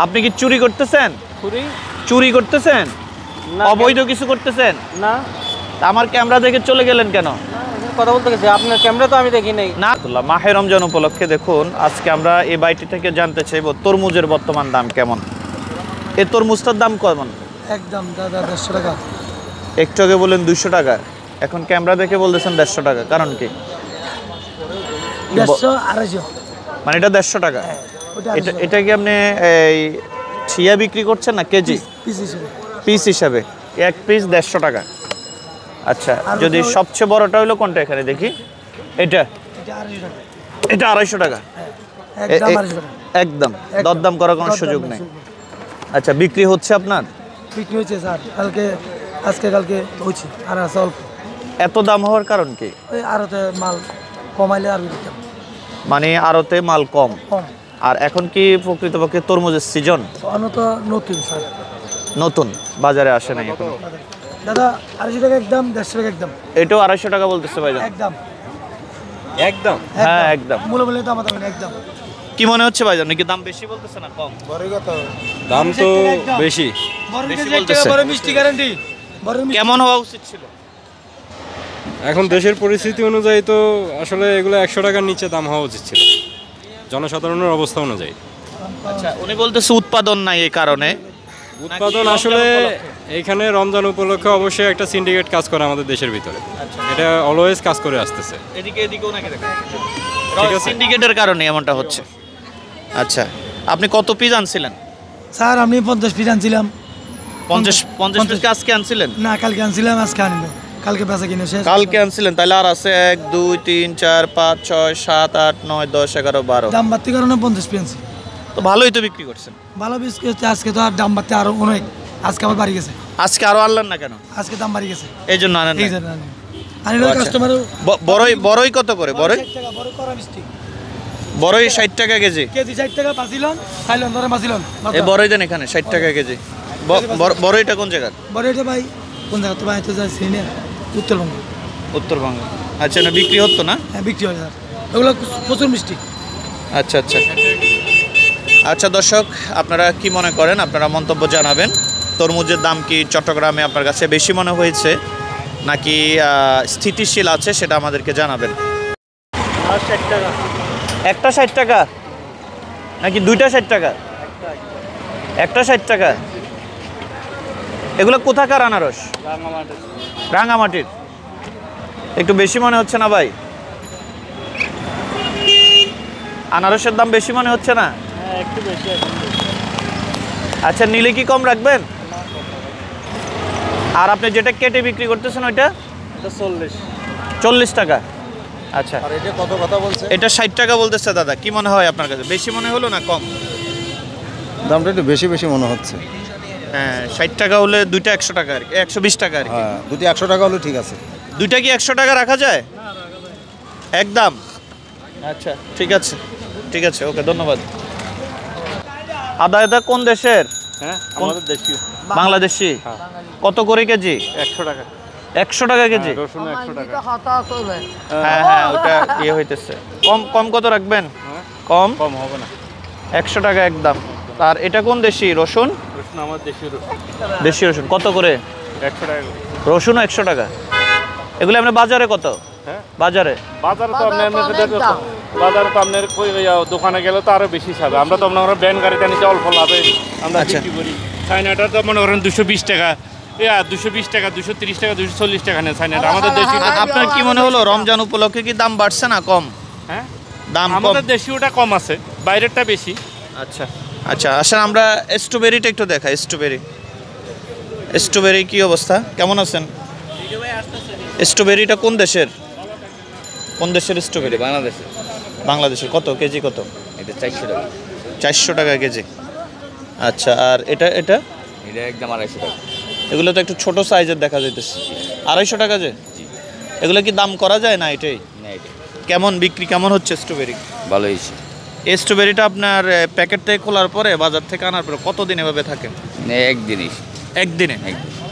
আপনি কি চুরি করতেছেন? চুরি করতেছেন? অবৈধ কিছু করতেছেন না? আমার ক্যামেরা দেখে চলে গেলেন কেন? কথা বলতে গেছি, আপনার ক্যামেরা তো আমি দেখি নাই। না, মাহে রমজান উপলক্ষে দেখুন আজকে আমরা এই বাইটি থেকে জানতে চাইবো তরমুজের বর্তমান দাম কেমন। এই তরমুজটার দাম কেমন? একদম দাদা 150 টাকা। একটু আগে বললেন 200 টাকা, এখন ক্যামেরা দেখে বলতেছেন 150 টাকা, কারণ কি? 150 250 মানে এটা 150 টাকা। এটা কি আপনি এই ঠিয়া বিক্রি করছেন না কেজি? পিস হিসাবে এক পিস 150 টাকা। আচ্ছা, যদি সবচেয়ে বড়টা হলো কোনটা এখানে দেখি? এটা 250 টাকা। একদম দরদাম করার কোনো সুযোগ নেই। আচ্ছা, বিক্রি হচ্ছে আপনার? বিক্রি হচ্ছে স্যার, কালকে হচ্ছে। আর আছে অল্প। এত দাম হওয়ার কারণ কি? ওই আড়তে মাল কমাইলে আর দিতাম। মানে আড়তে মাল কম। আর এখন কি প্রকৃতপক্ষে তরমুজের সিজন? তো নতুন স্যার, নতুন বাজারে আসে নাই এখন। দাদা 250 টাকা একদম, 150 টাকা একদম। এটাও 250 টাকা বলতেছে ভাইজান? একদম একদম। হ্যাঁ একদম। মূল্য বলে দাম একদম। কি মনে হচ্ছে ভাইজান, নাকি দাম বেশি বলতেছে না কম? দাম তো বেশি বলতেছে। বড় মিষ্টি গ্যারান্টি। কেমন হওয়া উচিত ছিল? এখন দেশের পরিস্থিতি অনুযায়ী তো আসলে এগুলো 100 টাকার নিচে দাম হওয়া উচিত ছিল জনসাধারণের অবস্থা অনুযায়ী। আচ্ছা, উনি বলতেছে উৎপাদন নাই এই কারণে। উৎপাদন আসলে এইখানে রমজান উপলক্ষে অবশ্যই একটা সিন্ডিকেট কাজ করে আমাদের দেশের ভিতরে। এটা অলওয়েজ কাজ করে আসতেছে। এদিকেও নাকি দেখেন, সিন্ডিকেটের কারণে এমনটা হচ্ছে। আচ্ছা, আপনি কত পিস আনছিলেন? স্যার আমি 50 পিস আনছিলাম। 50 পিস আজকে আনছিলেন? না, কালকে আনছিলাম, আজকে আনবো। কালকে বেচা কিনে শেষ। কালকে আনছিলেন, তাহলে আর আছে 1 2 3 4 5 6 7 8 9 10 11 12। দাম বাড়তি কারণে 50 পিস আনছি। তো ভালোই তো বিক্রি করছেন। ভালো বিস্কুট আজকে তো আর দাম বাড়তে আরো অনেক, আজকে আবার বাড়ি গেছে। আজকে আরো আনলেন না কেন? আজকে দাম বাড়ি গেছে, এই জন্য আনেন না। আনিল কাস্টমার। বড়ই কত করে? বড়ই 60 টাকা, বড় করা মিষ্টি। বড়ই 60 টাকা কেজি। কেজি 60 টাকা পাছিলেন, খাইলেন ধরে মাছিলেন। এই বড়ই দেন এখানে 60 টাকা কেজি। বড়ইটা কোন জায়গা? বড়ইটা ভাই কোন জায়গা তো ভাই তো যাচ্ছি না, উত্তরবঙ্গ। উত্তরবঙ্গ। আচ্ছা, না বিক্রি হতো না? হ্যাঁ বিক্রি হয় স্যার, ওগুলো প্রচুর মিষ্টি। আচ্ছা আচ্ছা আচ্ছা, দর্শক আপনারা কি মনে করেন? আপনারা মন্তব্য জানাবেন। তরমুজের দাম কি চট্টগ্রামে আপনার কাছে বেশি মনে হয়েছে নাকি স্থিতিশীল আছে, সেটা আমাদেরকে জানাবেন। 60 টাকা একটা 60 টাকা নাকি দুইটা 60 টাকা? একটা 60 টাকা। এগুলো কোথাকার আনারস? রাঙামাটির। একটু বেশি মনে হচ্ছে না ভাই? আনারসের দাম বেশি মনে হচ্ছে না? একটু বেশি। আচ্ছা, নিলে কি কম রাখবেন? আর আপনি যেটা কেটে বিক্রি করতেছেন ওইটা? এটা 40 টাকা। আচ্ছা, আর এটা কত কথা বলছে? এটা 60 টাকা বলতেছে দাদা। কি মনে হয় আপনার কাছে, বেশি মনে হলো না কম? দামটা একটু বেশি মনে হচ্ছে। হ্যাঁ, 60 টাকা হলে দুইটা 100 টাকা আর কি, 120 টাকা আর কি। হ্যাঁ, দুটি 100 টাকা হলে ঠিক আছে। দুইটা কি 100 টাকা রাখা যায়? একদম। আচ্ছা, ঠিক আছে ঠিক আছে, ওকে, ধন্যবাদ। আদা কোন দেশের? হ্যাঁ, আমাদের দেশীয়। বাংলাদেশি। কত করে কেজি? 100 টাকা। 100 টাকা কেজি? রসুন 100 টাকা। হ্যাঁ হ্যাঁ, ওটা ইয়ে হইতেছে। কম কত রাখবেন? কম হবে না। 100 টাকা একদম। আর এটা কোন দেশি রসুন? রসুন আমার দেশীয় রসুন। দেশি রসুন কত করে? 100 টাকা। রসুনও 100 টাকা। এগুলো আপনার বাজারে কত? হ্যাঁ, বাজারে তো আপনার দোকানে গেলে তো আরো বেশি ছাড়ে। আমরা তো আপনার ব্যান গাড়িতে নিচে অল্প লাভে আমরা বিক্রি করি। চাইনাটা তো মনে করেন 220 টাকা, 220 টাকা, 230 টাকা, 240 টাকা নেয় চাইনাটা। আমাদের দেশি। আপনার কি মনে হলো রমজান উপলক্ষে কি দাম বাড়ছে না কম? হ্যাঁ, দাম আমাদের দেশীয়টা কম আছে, বাইরেরটা বেশি। আচ্ছা আচ্ছা, আসলে আমরা স্ট্রবেরিটা একটু দেখাই। স্ট্রবেরি কি অবস্থা, কেমন আছেন? স্ট্রবেরিটা কোন দেশের? কোন দেশের স্ট্রবেরি? বাংলাদেশের। কত কেজি? কত এটা? 400 টাকা। 400 টাকা কেজি। আচ্ছা, আর এটা এটা একদম 250 টাকা। এগুলো তো একটু ছোট সাইজের দেখা যাইতেছে। 250 টাকা যে? এগুলো কি দাম করা যায় না? এটাই না, এটা কেমন বিক্রি কেমন হচ্ছে স্ট্রবেরি? ভালো হয়েছে। এই স্ট্রবেরিটা আপনার প্যাকেট থেকে খোলার পরে বাজার থেকে আনার পরে কতদিন এভাবে থাকে? একদিনই। একদিনে?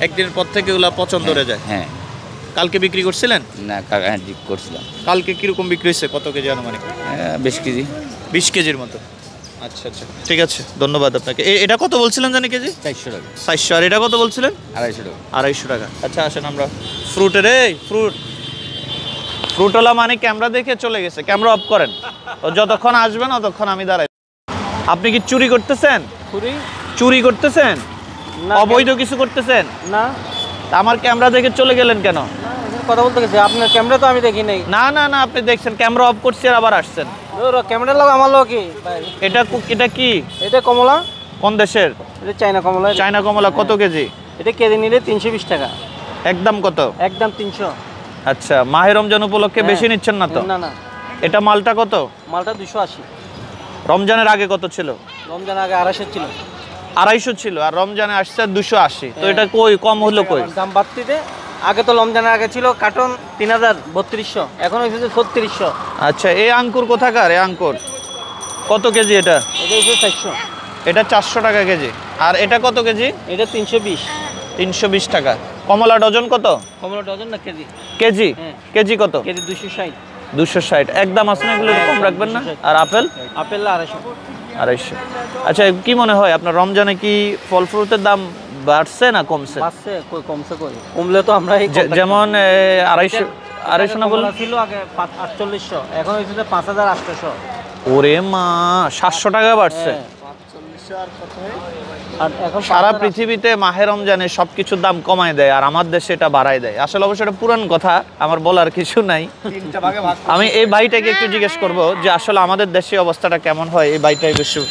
একদিনের পর থেকে এগুলো পচন ধরে যায়? হ্যাঁ। কালকে বিক্রি করছিলেন? না, করছিলাম। কালকে কিরকম বিক্রি হয়েছে, কত কেজি আনুমানিক? 20 কেজি। 20 কেজির মতো। আচ্ছা আচ্ছা, ঠিক আছে, ধন্যবাদ আপনাকে। এটা কত বলছিলেন জানি কেজি? 400 টাকা। 400। আর এটা কত বলছিলেন? 250 টাকা। 250 টাকা। আচ্ছা আসেন আমরা ফ্রুটের, এই ফ্রুটওয়ালা মানে ক্যামেরা দেখে চলে গেছে, ক্যামেরা অফ করেন। ও যতক্ষণ আসবেন ততক্ষণ আমি দাঁড়াই। আপনি কি চুরি করতেছেন? চুরি করতেছেন? অবৈধ কিছু করতেছেন? না, আমার ক্যামেরা দেখে চলে গেলেন কেন? কথা বলতে গেছি, আপনার ক্যামেরা তো আমি দেখি নাই। না না না, আপনি দেখছেন, ক্যামেরা অফ করছি আর আবার আসছেন। ক্যামেরা লোক আমার লোক কি? এটা কি? এটা কমলা। কোন দেশের? এটা চায়না কমলা। চায়না কমলা। কত কেজি? এটা কেজি নিলে 320 টাকা। একদম কত? একদম 300। আচ্ছা, মাহে রমজান উপলক্ষে বেশি নিচ্ছেন না তো? না না, এটা মালটা কত? মালটা 280। রমজানের আগে কত ছিল? রমজান আগে 250 ছিল। 250 ছিল, আর রমজানে আসছে 280। তো এটা কই কম হলো কই? দাম বাড়তিতে। আগে তো রমজানের আগে ছিল কার্টন 3000-3200, এখন হয়েছে 3600। আচ্ছা, এই আঙ্কুর কোথাকার? এই আঙ্কুর কত কেজি? এটা হচ্ছে 400। এটা 400 টাকা কেজি। আর এটা কত কেজি? এটা 320। 320 টাকা। কমলা ডজন কত? কমলা ডজন না কেজি? কেজি। হ্যাঁ। কেজি কত? কেজি 260। 260। একদম আছে না, এগুলো কম রাখবেন না? আর আপেল? আপেল 250। 250। আচ্ছা, কি মনে হয় আপনার রমজানে কি ফল ফ্রুটের দাম বাড়ছে না কমছে? বাড়ছে, কই কমছে কই? কমলে তো আমরা যেমন 250 না বললেন? ছিল আগে 4800, এখন হয়েছে 5800। ওরে মা, 700 টাকা বাড়ছে। আর এখন সারা পৃথিবীতে মাহে রমজানে সবকিছুর দাম কমায় দেয়, আর আমার দেশে এটা বাড়ায় দেয়। আসলে অবশ্য এটা পুরান কথা, আমার বলার কিছু নাই। আমি এই ভাইটাকে একটু জিজ্ঞেস করব যে আসলে আমাদের দেশে অবস্থাটা কেমন হয়। এই ভাইটাই বেশি।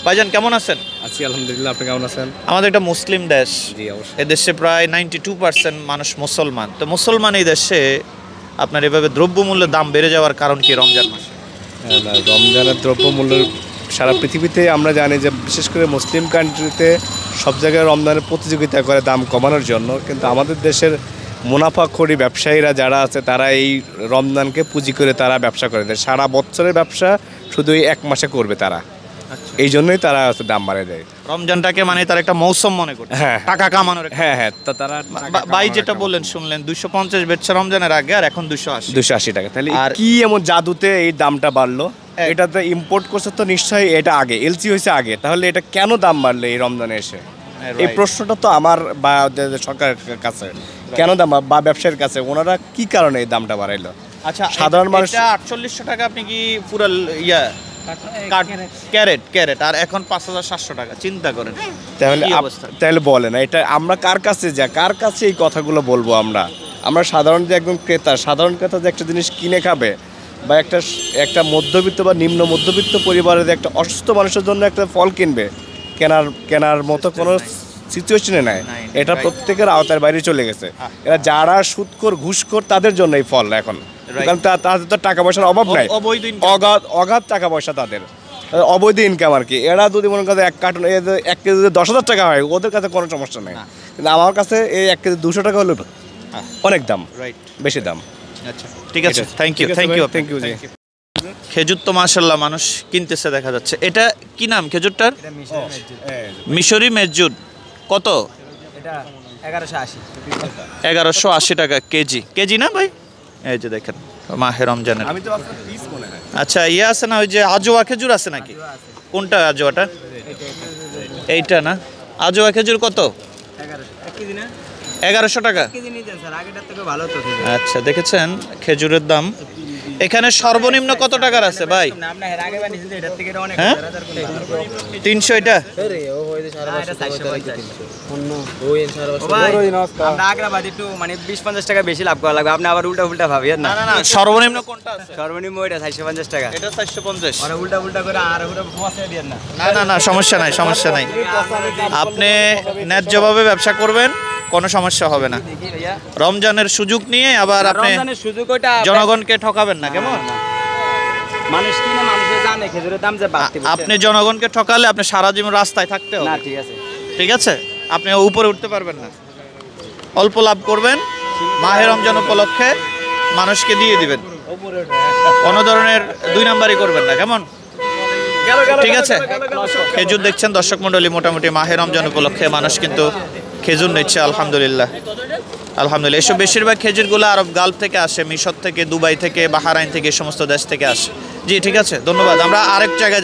ভাইজান কেমন আছেন? আছি আলহামদুলিল্লাহ, আপনি কেমন আছেন? আমাদের একটা মুসলিম দেশ। জি অবশ্যই। এ দেশে প্রায় 92% মানুষ মুসলমান। তো মুসলমান এই দেশে আপনার এভাবে দ্রব্যমূল্যের দাম বেড়ে যাওয়ার কারণ কি রমজান মাসে? রমজানের দ্রব্যমূল্য সারা পৃথিবীতে আমরা জানি যে বিশেষ করে মুসলিম কান্ট্রিতে সব জায়গায় রমজানের প্রতিযোগিতা করে দাম কমানোর জন্য, কিন্তু আমাদের দেশের মুনাফাখোরি ব্যবসায়ীরা যারা আছে তারা এই রমজানকে পুঁজি করে তারা ব্যবসা করে দেয়। সারা বছরের ব্যবসা শুধু এই এক মাসে করবে তারা, এই জন্যই তারা দাম বাড়িয়ে দেয়। রমজানটাকে মানে তার একটা মৌসুম মনে করে, হ্যাঁ টাকা কামানোর। হ্যাঁ হ্যাঁ, তা তারা ভাই যেটা বললেন শুনলেন, 250 বেচছে রমজানের আগে, আর এখন 280 টাকা। তাহলে আর কি এমন জাদুতে এই দামটা বাড়লো? এটাতে ইম্পোর্ট করছে তো নিশ্চয়ই, এটা আগে এলসি হয়েছে আগে, তাহলে এটা কেন দাম বাড়লো এই রমজানে এসে? এই প্রশ্নটা তো আমার বা সরকারের কাছে, কেন দাম, বা ব্যবসায়ীর কাছে, ওনারা কি কারণে এই দামটা বাড়াইলো? আচ্ছা, সাধারণ মানুষ 4800 টাকা আপনি কি পুরো ক্যারেট, আর এখন 5700 টাকা। চিন্তা করেন তাহলে কি অবস্থা। তাহলে বলেন এটা আমরা কার কাছে কার কাছে এই কথাগুলো বলবো? আমরা সাধারণ যে একদম সাধারণ ক্রেতা যে একটা জিনিস কিনে খাবে, বা একটা মধ্যবিত্ত বা নিম্ন মধ্যবিত্ত পরিবারের একটা অসুস্থ মানুষের জন্য একটা ফল কিনবে, কেনার মতো কোনো সিচুয়েশনে নাই। এটা প্রত্যেকের আওতার বাইরে চলে গেছে। এরা যারা সুদখোর ঘুষখোর তাদের জন্য এই ফল এখন, কারণ তাদের তো টাকা পয়সার অভাব নাই, অগাধ টাকা পয়সা তাদের, অবৈধ ইনকাম আর কি। এরা যদি মনে করেন 1 কার্টন 1 কেজি 10,000 টাকা হয়, ওদের কাছে কোনো সমস্যা নেই, কিন্তু আমার কাছে এই 1 কেজি 200 টাকা হলো অনেক দাম, বেশি দাম। আচ্ছা, ঠিক আছে, থ্যাংক ইউ। খেজুর তো মাশাআল্লাহ মানুষ কিনতেছে দেখা যাচ্ছে। এটা কি নাম খেজুরটার? মিশরি মেজুদ। কত? এটা 1180। 1180 টাকা কেজি না ভাই? এই যে দেখেন মাহে রমজানের। আচ্ছা, ইয়ে আছে না, ওই যে আজোয়া খেজুর আছে নাকি? কোনটা আজোয়াটা? এইটা না? আজোয়া খেজুর কত? 1100 টাকা। আচ্ছা, দেখেছেন খেজুরের দাম এখানে সর্বনিম্ন কত টাকার আছে ভাই? হ্যাঁ, 300। এটা মানে 20-50 টাকা বেশি লাভ করা লাগবে। আপনি আবার উল্টা ভাবিয়েন না। না, সর্বনিম্ন কোনটা আছে? সর্বনিম্ন ওইটা 450 টাকা। এটা 450। আর উল্টা করে আর ফসে দিয়েন না। না, সমস্যা নাই। আপনি ন্যায্যভাবে ব্যবসা করবেন, কোনো সমস্যা হবে না। রমজানের সুযোগ নিয়ে আবার আপনি জনগণকে ঠকাবেন না, কেমন? মানুষ কিনে মানুষের জানে খেজুরের দাম যে বাড়তি। আপনি জনগণকে ঠকালে আপনি সারা জীবন রাস্তায় থাকতে হবে। না, ঠিক আছে, আপনি উপরে উঠতে পারবেন না। অল্প লাভ করবেন, মাহে রমজান উপলক্ষে মানুষকে দিয়ে দিবেন, কোনো ধরনের 2 নাম্বারই করবেন না, কেমন? ঠিক আছে। খেজুর দেখছেন দর্শক মণ্ডলী, মোটামুটি মাহে রমজান উপলক্ষে মানুষ কিন্তু খেজুর নিচ্ছে। আলহামদুলিল্লাহ। এসব বেশিরভাগ খেজুরগুলো আরব গালফ থেকে আসে, মিশর থেকে, দুবাই থেকে, বাহরাইন থেকে, এই সমস্ত দেশ থেকে আসে। জি, ঠিক আছে, ধন্যবাদ। আমরা আরেক জায়গায়